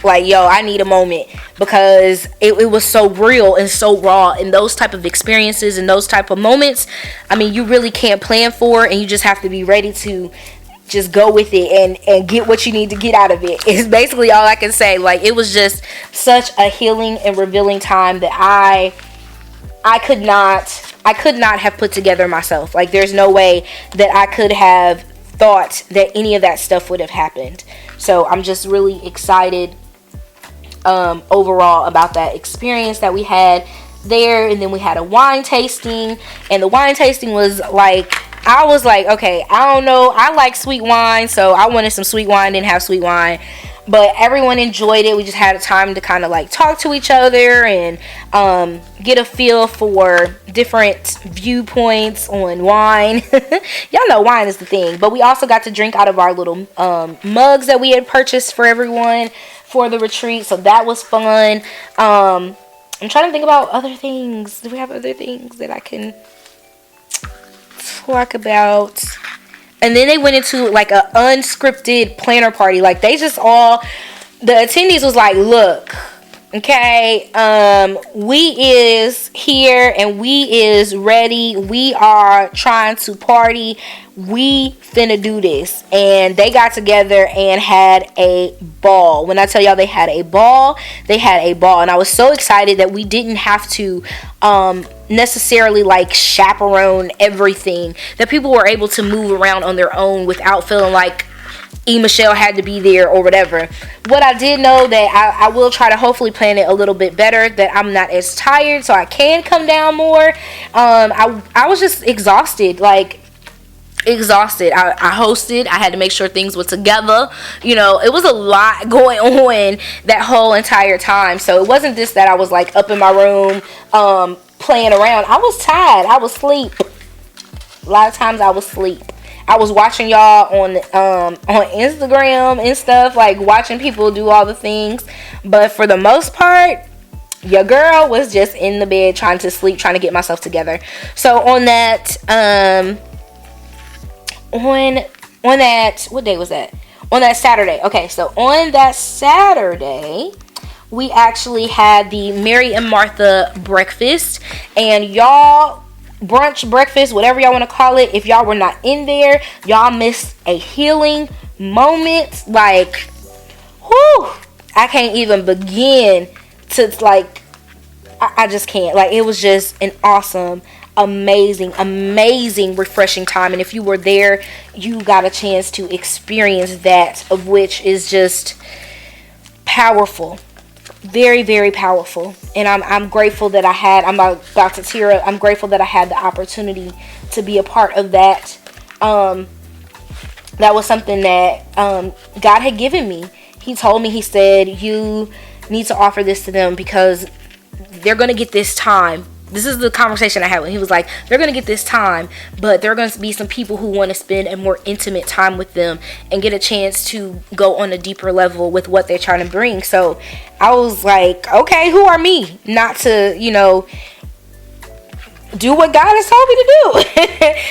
like, yo, I need a moment, because it was so real and so raw. And those type of experiences and those type of moments, I mean, you really can't plan for, and you just have to be ready to just go with it and get what you need to get out of it. It's basically all I can say. Like, it was just such a healing and revealing time that I could not have put together myself. Like, there's no way that I could have thought that any of that stuff would have happened. So I'm just really excited overall about that experience that we had there. And then we had a wine tasting, and the wine tasting was like, I was like, okay, I don't know, I like sweet wine, so I wanted some sweet wine, didn't have sweet wine, but everyone enjoyed it. We just had a time to kind of like talk to each other and get a feel for different viewpoints on wine. Y'all know wine is the thing. But we also got to drink out of our little mugs that we had purchased for everyone for the retreat, so that was fun. I'm trying to think about other things. Do we have other things that I can talk about? And then they went into like a unscripted planner party. Like, they just all, the attendees was like, look, okay, we is here and we is ready. We are trying to party. We finna do this. And they got together and had a ball. When I tell y'all they had a ball, they had a ball. And I was so excited that we didn't have to necessarily like chaperone everything, that people were able to move around on their own without feeling like Michelle had to be there or whatever. What I did know that I will try to hopefully plan it a little bit better, that I'm not as tired so I can come down more. I was just exhausted, like exhausted. I hosted. I had to make sure things were together. You know, it was a lot going on that whole entire time. So it wasn't just that I was like up in my room playing around. I was tired. I was asleep. A lot of times I was asleep. I was watching y'all on Instagram and stuff, like watching people do all the things. But for the most part, your girl was just in the bed trying to sleep, trying to get myself together. So on that what day was that? On that Saturday. Okay, so on that Saturday, we actually had the Mary and Martha breakfast. And y'all, brunch, breakfast, whatever y'all want to call it, if y'all were not in there, y'all missed a healing moment. Like, whew, I can't even begin to, like, I just can't. Like, it was just an awesome, amazing refreshing time. And if you were there, you got a chance to experience that, of which is just powerful, very, very powerful. And I'm grateful that I'm about to tear up. I'm grateful that I had the opportunity to be a part of that. That was something that God had given me. He told me, he said, you need to offer this to them because they're going to get this time. This is the conversation I had with him. He was like, they're going to get this time, but there are going to be some people who want to spend a more intimate time with them and get a chance to go on a deeper level with what they're trying to bring. So I was like, okay, who are me not to, you know, do what God has told me to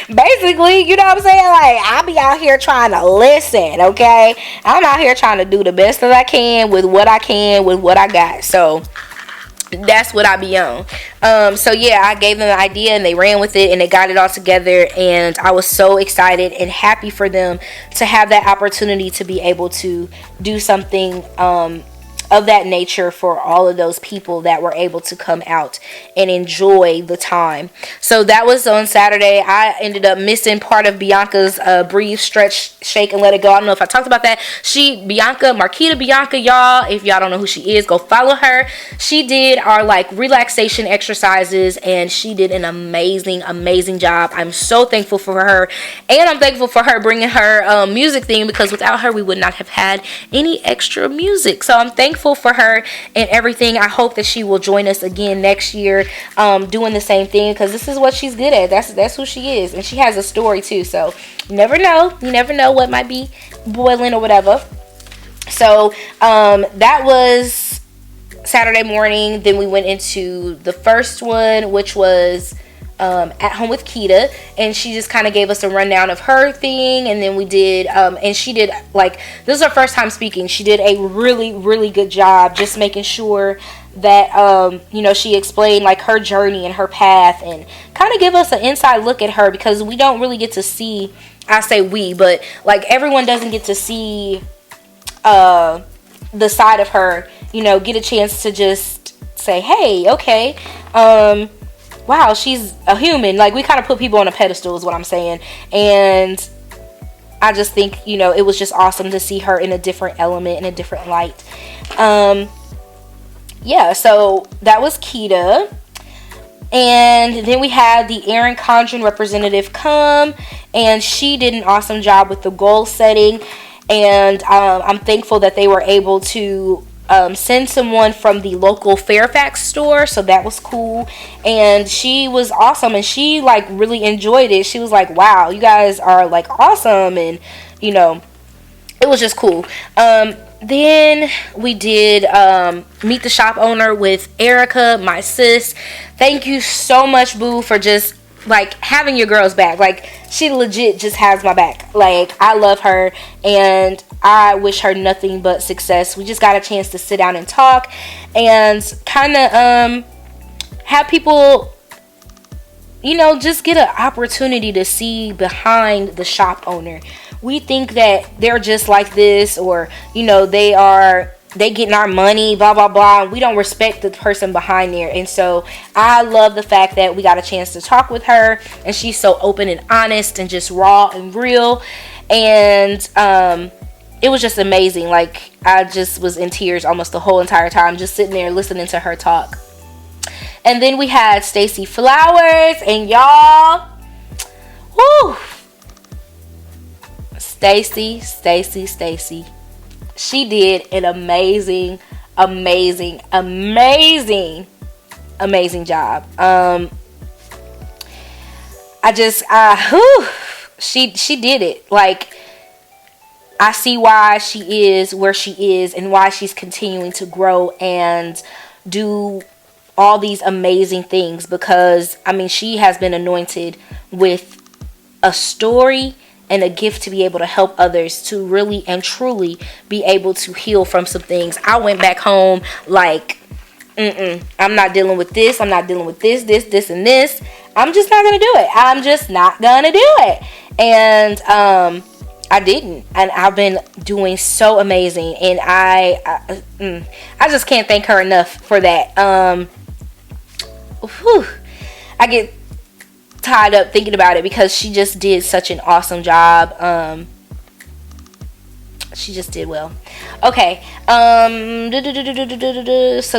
do? Basically, you know what I'm saying? Like, I be out here trying to listen, okay? I'm out here trying to do the best that I can with what I got. So that's what I be on. So yeah, I gave them the idea and they ran with it and they got it all together, and I was so excited and happy for them to have that opportunity to be able to do something of that nature for all of those people that were able to come out and enjoy the time. So that was on Saturday. I ended up missing part of Bianca's breathe, stretch, shake, and let it go. I don't know if I talked about that. Marquita Bianca, y'all, if y'all don't know who she is, go follow her. She did our like relaxation exercises and she did an amazing job. I'm so thankful for her, and I'm thankful for her bringing her music thing, because without her we would not have had any extra music. So I'm thankful for her and everything. I hope that she will join us again next year doing the same thing, because this is what she's good at. That's who she is, and she has a story too. So you never know what might be boiling or whatever. So that was Saturday morning. Then we went into the first one, which was at home with Keita, and she just kind of gave us a rundown of her thing. And then we did and she did, like, this is her first time speaking. She did a really good job just making sure that you know, she explained like her journey and her path and kind of give us an inside look at her, because we don't really get to see, I say we, but like everyone doesn't get to see the side of her, you know, get a chance to just say, hey, okay, wow, she's a human. Like, we kind of put people on a pedestal is what I'm saying. And I just think, you know, it was just awesome to see her in a different element, in a different light. Yeah, so that was Keita. And then we had the Erin Condren representative come, and she did an awesome job with the goal setting. And I'm thankful that they were able to send someone from the local Fairfax store, so that was cool. And she was awesome, and she like really enjoyed it. She was like, wow, you guys are like awesome, and you know, it was just cool. Then we did meet the shop owner with Erica, my sis. Thank you so much, boo, for just like having your girl's back. Like, she legit just has my back. Like, I love her and I wish her nothing but success. We just got a chance to sit down and talk and kind of have people, you know, just get an opportunity to see behind the shop owner. We think that they're just like this, or you know, they getting our money, blah blah blah. We don't respect the person behind there. And so I love the fact that we got a chance to talk with her, and she's so open and honest and just raw and real. And it was just amazing. Like, I just was in tears almost the whole entire time, just sitting there listening to her talk. And then we had Stacy Flowers, and y'all, whoo, Stacy. She did an amazing job. She did it. Like, I see why she is where she is and why she's continuing to grow and do all these amazing things, because I mean, she has been anointed with a story and a gift to be able to help others to really and truly be able to heal from some things. I went back home like, I'm not dealing with this. I'm not dealing with this, and this. I'm just not going to do it. I'm just not going to do it. And I didn't. And I've been doing so amazing. And I just can't thank her enough for that. I get tied up thinking about it because she just did such an awesome job. She just did well. Okay. So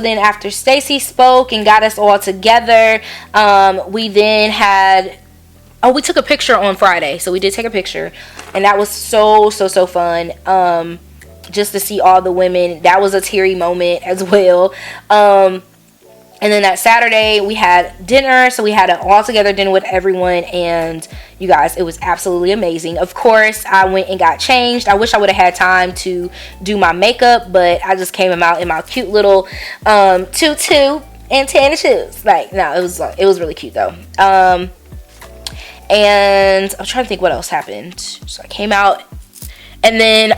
then after Stacy spoke and got us all together, we then had, we took a picture on Friday. So we did take a picture, and that was so fun. Just to see all the women. That was a teary moment as well. And then that Saturday, we had dinner. So we had an all-together dinner with everyone. And you guys, it was absolutely amazing. Of course, I went and got changed. I wish I would have had time to do my makeup. But I just came out in my cute little tutu and tennis shoes. Like, no, it was really cute, though. And I'm trying to think what else happened. So I came out. And then,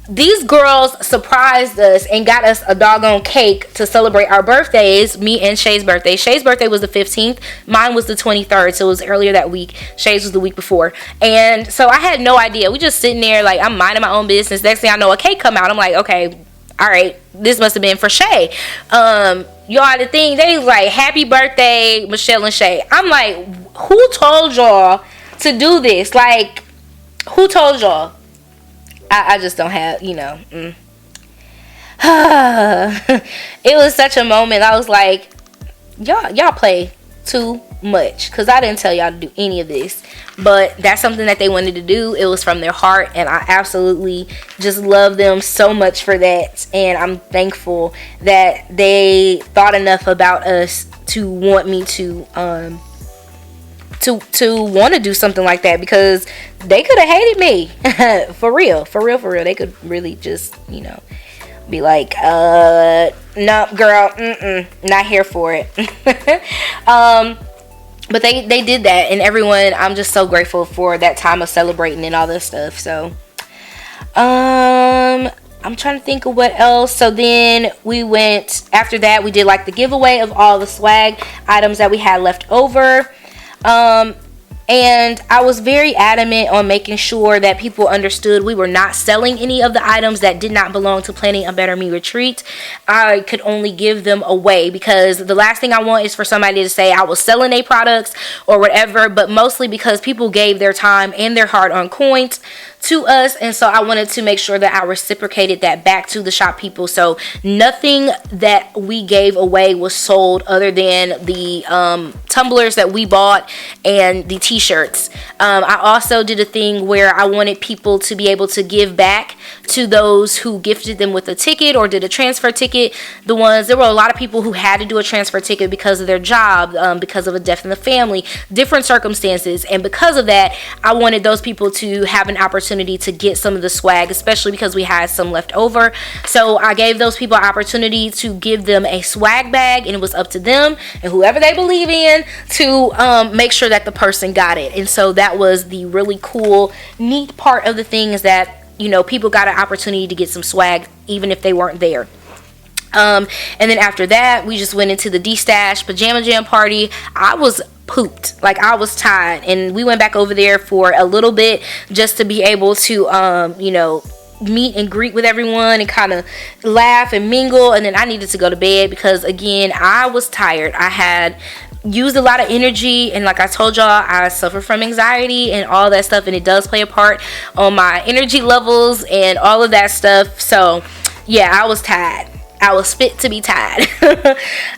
these girls surprised us and got us a doggone cake to celebrate our birthdays, me and Shay's birthday. Shay's birthday was the 15th. Mine was the 23rd, so it was earlier that week. Shay's was the week before. And so I had no idea. We just sitting there, like, I'm minding my own business. Next thing I know, a cake come out. I'm like, okay, all right, this must have been for Shay. Y'all, the thing, they was like, happy birthday, Michelle and Shay. I'm like, who told y'all to do this? Like, who told y'all? I just don't have, It was such a moment. I was like, y'all play too much, because I didn't tell y'all to do any of this. But that's something that they wanted to do. It was from their heart, and I absolutely just love them so much for that. And I'm thankful that they thought enough about us to want me to want to do something like that, because they could have hated me. for real. They could really just, be like, no, girl, not here for it. But they did that, and everyone, I'm just so grateful for that time of celebrating and all this stuff. So, I'm trying to think of what else. So then we went, after that, we did like the giveaway of all the swag items that we had left over. And I was very adamant on making sure that people understood we were not selling any of the items that did not belong to Planning a Better Me Retreat. I could only give them away, because the last thing I want is for somebody to say I was selling their products or whatever, but mostly because people gave their time and their hard-earned coins to us, and so I wanted to make sure that I reciprocated that back to the shop people. So nothing that we gave away was sold other than the tumblers that we bought and the t-shirts. I also did a thing where I wanted people to be able to give back to those who gifted them with a ticket or did a transfer ticket. There were a lot of people who had to do a transfer ticket because of their job, because of a death in the family, different circumstances, and because of that, I wanted those people to have an opportunity to get some of the swag, especially because we had some left over. So I gave those people an opportunity to give them a swag bag, and it was up to them and whoever they believe in to make sure that the person got it. And so that was the really cool, neat part of the thing, is that people got an opportunity to get some swag even if they weren't there. And then after that, we just went into the D-Stash Pajama Jam party. I was pooped. Like, I was tired, and we went back over there for a little bit just to be able to meet and greet with everyone and kind of laugh and mingle. And then I needed to go to bed because, again, I was tired. I had used a lot of energy, and like I told y'all, I suffer from anxiety and all that stuff, and it does play a part on my energy levels and all of that stuff. So yeah, I was tired. I was fit to be tired.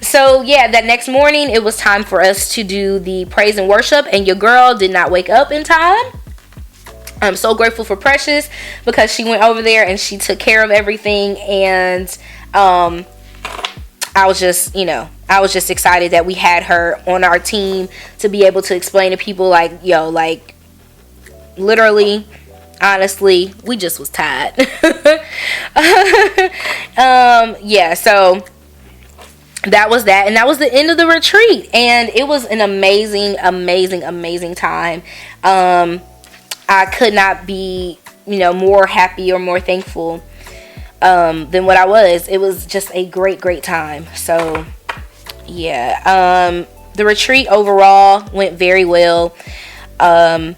So yeah, that next morning it was time for us to do the praise and worship, and your girl did not wake up in time. I'm so grateful for Precious, because she went over there and she took care of everything, and I was just, I was just excited that we had her on our team to be able to explain to people, like, yo, like, literally, honestly, we just was tired. Yeah, so that was that, and that was the end of the retreat, and it was an amazing, amazing, amazing time. I could not be, more happy or more thankful than what I was. It was just a great, great time. So yeah, the retreat overall went very well. I'm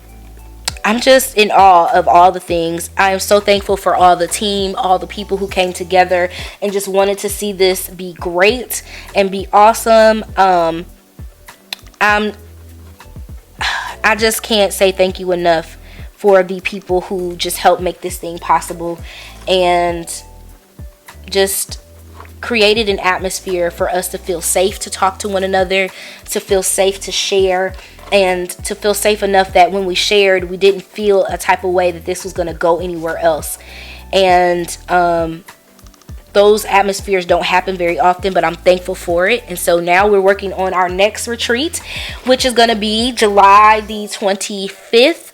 just in awe of all the things. I am so thankful for all the team, all the people who came together and just wanted to see this be great and be awesome. I just can't say thank you enough for the people who just helped make this thing possible, and just created an atmosphere for us to feel safe to talk to one another, to feel safe to share, and to feel safe enough that when we shared, we didn't feel a type of way that this was going to go anywhere else. And those atmospheres don't happen very often, but I'm thankful for it. And so now we're working on our next retreat, which is going to be July the 25th.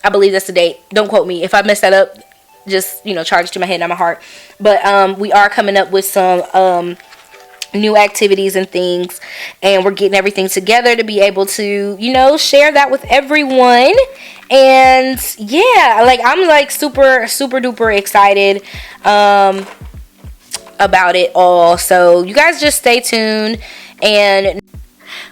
I believe that's the date. Don't quote me. If I mess that up, just, charge it to my head, not my heart. But we are coming up with some new activities and things, and we're getting everything together to be able to, share that with everyone. And yeah, like, I'm like super, super duper excited about it all. So you guys just stay tuned. And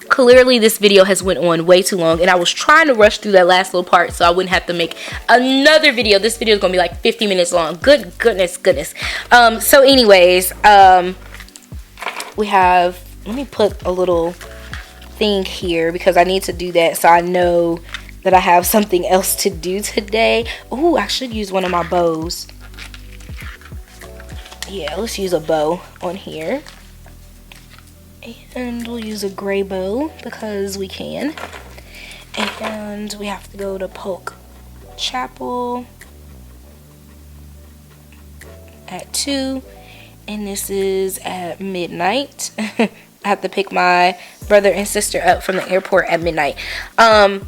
clearly this video has went on way too long, and I was trying to rush through that last little part so I wouldn't have to make another video. This video is gonna be like 50 minutes long. Goodness. So anyways, we have, let me put a little thing here because I need to do that so I know that I have something else to do today. Oh, I should use one of my bows. Yeah, let's use a bow on here. And we'll use a gray bow because we can. And we have to go to Polk Chapel at 2. And this is at midnight. I have to pick my brother and sister up from the airport at midnight. Let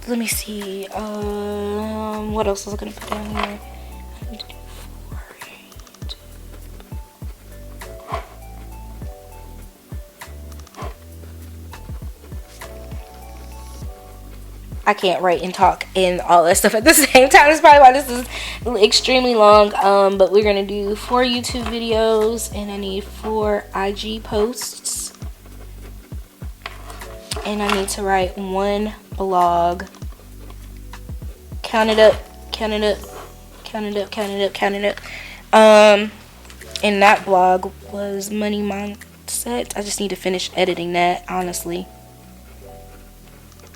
me see. What else was I gonna put down here? I can't write and talk and all that stuff at the same time. That's probably why this is extremely long. But we're going to do 4 YouTube videos, and I need 4 IG posts. And I need to write 1 blog. Count it up. And that blog was Money Mindset. I just need to finish editing that, honestly,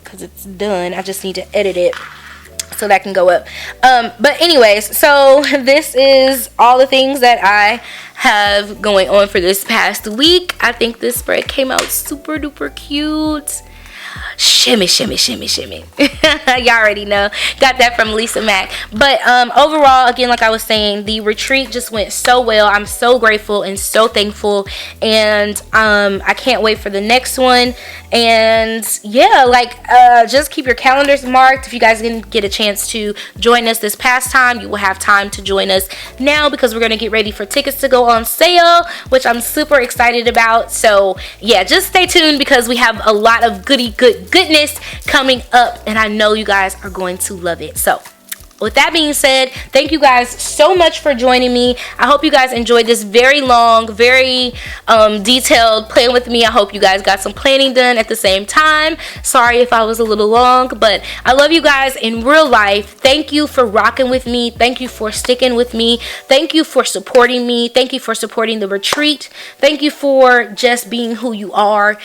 because it's done. I just need to edit it so that can go up. But anyways, so this is all the things that I have going on for this past week. I think this spread came out super duper cute. Shimmy. Y'all already know. Got that from Lisa Mack. But overall, again, like I was saying, the retreat just went so well. I'm so grateful and so thankful. And I can't wait for the next one. And yeah, like, just keep your calendars marked. If you guys didn't get a chance to join us this past time, you will have time to join us now, because we're going to get ready for tickets to go on sale, which I'm super excited about. So yeah, just stay tuned, because we have a lot of goodness coming up, and I know you guys are going to love it. So with that being said, thank you guys so much for joining me. I hope you guys enjoyed this very long, very detailed plan with me. I hope you guys got some planning done at the same time. Sorry if I was a little long, but I love you guys in real life. Thank you for rocking with me. Thank you for sticking with me. Thank you for supporting me. Thank you for supporting the retreat. Thank you for just being who you are.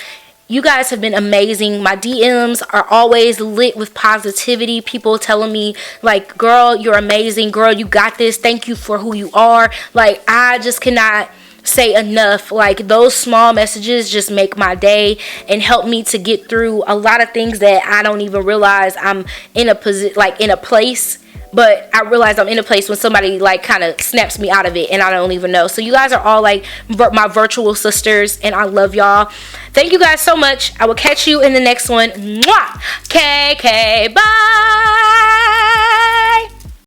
You guys have been amazing. My DMs are always lit with positivity. People telling me, like, girl, you're amazing. Girl, you got this. Thank you for who you are. Like, I just cannot say enough. Like, those small messages just make my day and help me to get through a lot of things that I don't even realize I'm in a position, like, in a place. But I realize I'm in a place when somebody like kind of snaps me out of it and I don't even know. So you guys are all like my virtual sisters and I love y'all. Thank you guys so much. I will catch you in the next one. Mwah! KK, bye!